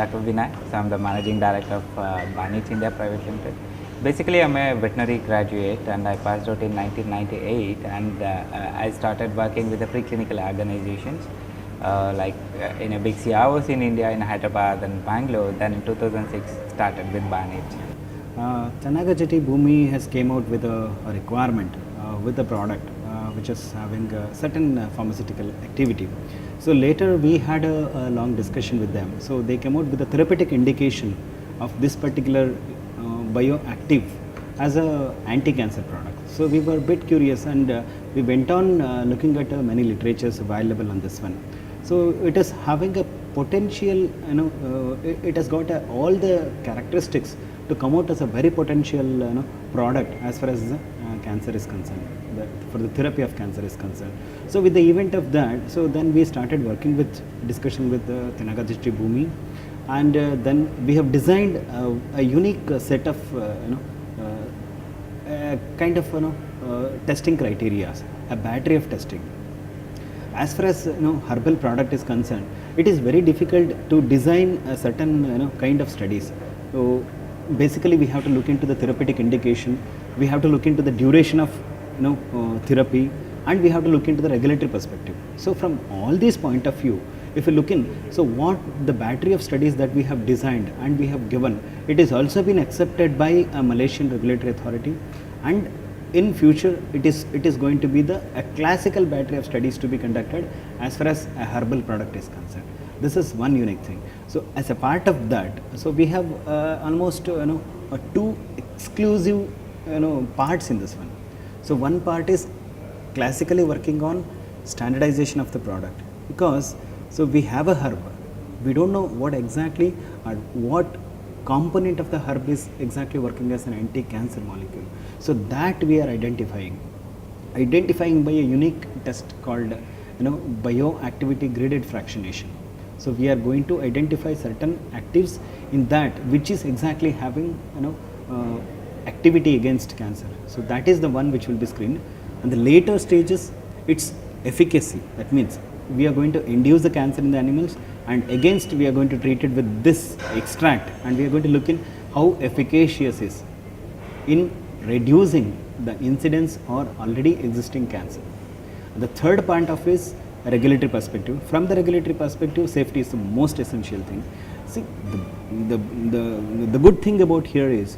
Dr. Vinay. So I'm the Managing Director of Banich India Private Limited. Basically, I'm a veterinary graduate and I passed out in 1998, and I started working with the preclinical organizations in a big CROs in India, in Hyderabad and Bangalore. Then in 2006 started with Banich. Tanagajati Bhumi has came out with a requirement with the product which is having a certain pharmaceutical activity. So later we had a long discussion with them. So they came out with a therapeutic indication of this particular bioactive as a anti-cancer product. So we were a bit curious, and we went on looking at many literatures available on this one. So it is having a potential, it has got all the characteristics to come out as a very potential product as far as the cancer is concerned, for the therapy of cancer is concerned. So with the event of that, so then we started working with discussion with Tanagajati Bhumi, and then we have designed a unique set of testing criteria, a battery of testing. As far as herbal product is concerned, it is very difficult to design a certain kind of studies. So basically we have to look into the therapeutic indication, we have to look into the duration of therapy, and we have to look into the regulatory perspective. So from all these point of view, if you look in, so what the battery of studies that we have designed and we have given, it is also been accepted by a Malaysian regulatory authority, and in future it is going to be a classical battery of studies to be conducted as far as a herbal product is concerned. This is one unique thing. So as a part of that, so we have almost two exclusive parts in this one. So one part is classically working on standardization of the product, because so we have a herb, we don't know what exactly or what component of the herb is exactly working as an anti-cancer molecule. So that we are identifying by a unique test called bioactivity graded fractionation. So we are going to identify certain actives in that which is exactly having activity against cancer. So that is the one which will be screened. And the later stages, its efficacy. That means we are going to induce the cancer in the animals, and against we are going to treat it with this extract, and we are going to look in how efficacious is in reducing the incidence or already existing cancer. The third part of is a regulatory perspective. From the regulatory perspective, safety is the most essential thing. See, the good thing about here is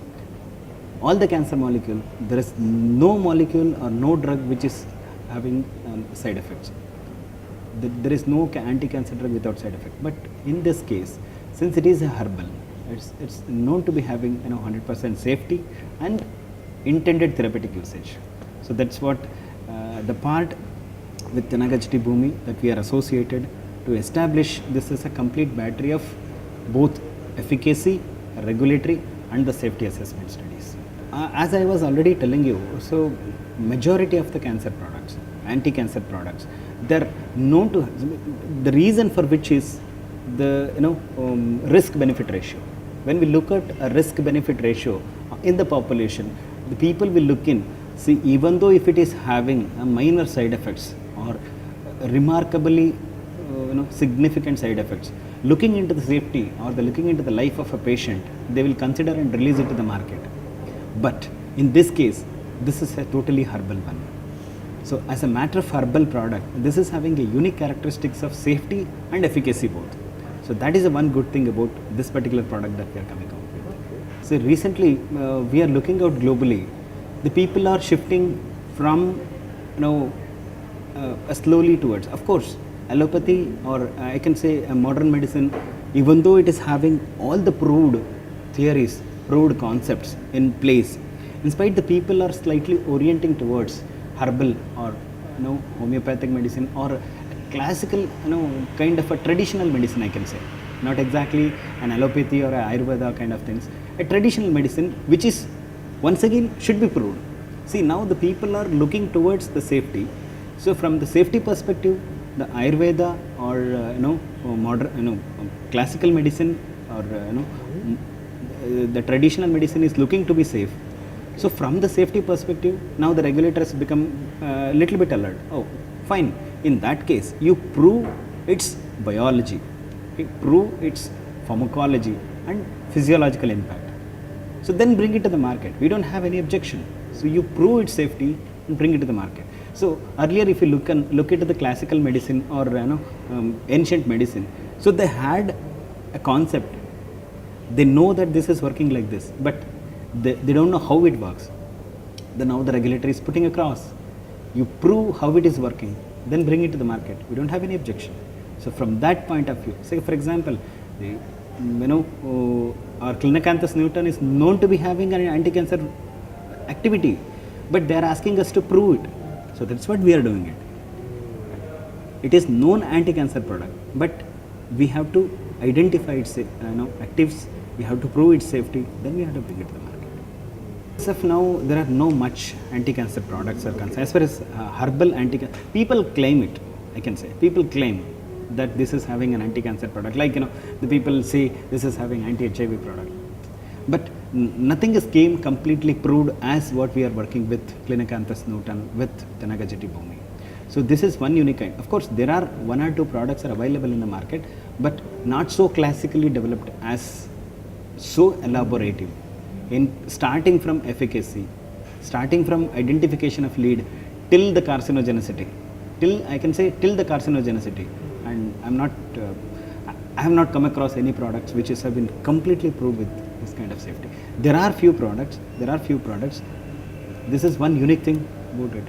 all the cancer molecule, there is no molecule or no drug which is having side effects. There is no anti-cancer drug without side effect. But in this case, since it is a herbal, it's known to be having 100% safety and intended therapeutic usage. So that's what the part with Tanagajati Bhumi that we are associated to establish this is a complete battery of both efficacy, regulatory, and the safety assessment studies. As I was already telling you, so majority of the cancer products, anti-cancer products, they're known to, the reason for which is the risk-benefit ratio. When we look at a risk-benefit ratio in the population, the people will look in, see, even though if it is having a minor side effects or remarkably significant side effects, looking into the safety or looking into the life of a patient, they will consider and release it to the market. But in this case, this is a totally herbal one. So as a matter of herbal product, this is having a unique characteristics of safety and efficacy both. So that is the one good thing about this particular product that we are coming out with. So recently we are looking out globally. The people are shifting from slowly towards, of course, allopathy, or I can say a modern medicine, even though it is having all the proved theories, proved concepts in place, in spite the people are slightly orienting towards herbal or homeopathic medicine or classical kind of a traditional medicine, I can say, not exactly an allopathy or a Ayurveda kind of things, a traditional medicine which is once again should be proved. See, now the people are looking towards the safety. So from the safety perspective, the Ayurveda or modern classical medicine or the traditional medicine is looking to be safe. So from the safety perspective, now the regulators become a little bit alert. Oh, fine. In that case, you prove its biology, you prove its pharmacology, and physiological impact. So then bring it to the market. We don't have any objection. So you prove its safety and bring it to the market. So earlier, if you look into the classical medicine or ancient medicine, so they had a concept. They know that this is working like this, but they don't know how it works. Then now the regulator is putting across. You prove how it is working, then bring it to the market. We don't have any objection. So from that point of view, say for example, our Clinacanthus newton is known to be having an anti-cancer activity, but they are asking us to prove it. So that's what we are doing it. It is known anti-cancer product, but we have to identify its actives. We have to prove its safety. Then we have to bring it to the market. As of now, there are no much anti-cancer products are concerned. As far as herbal anti-cancer, people claim it. I can say people claim that this is having an anti-cancer product. Like the people say this is having anti-HIV product, but nothing is came completely proved as what we are working with Clinacanthus newton with Tenagajeti bhumi. So this is one unique kind. Of course, there are one or two products are available in the market, but not so classically developed as so elaborative. In starting from efficacy, starting from identification of lead till the carcinogenicity, till the carcinogenicity, and I have not come across any products which have been completely proved with this kind of safety. There are few products. This is one unique thing about it.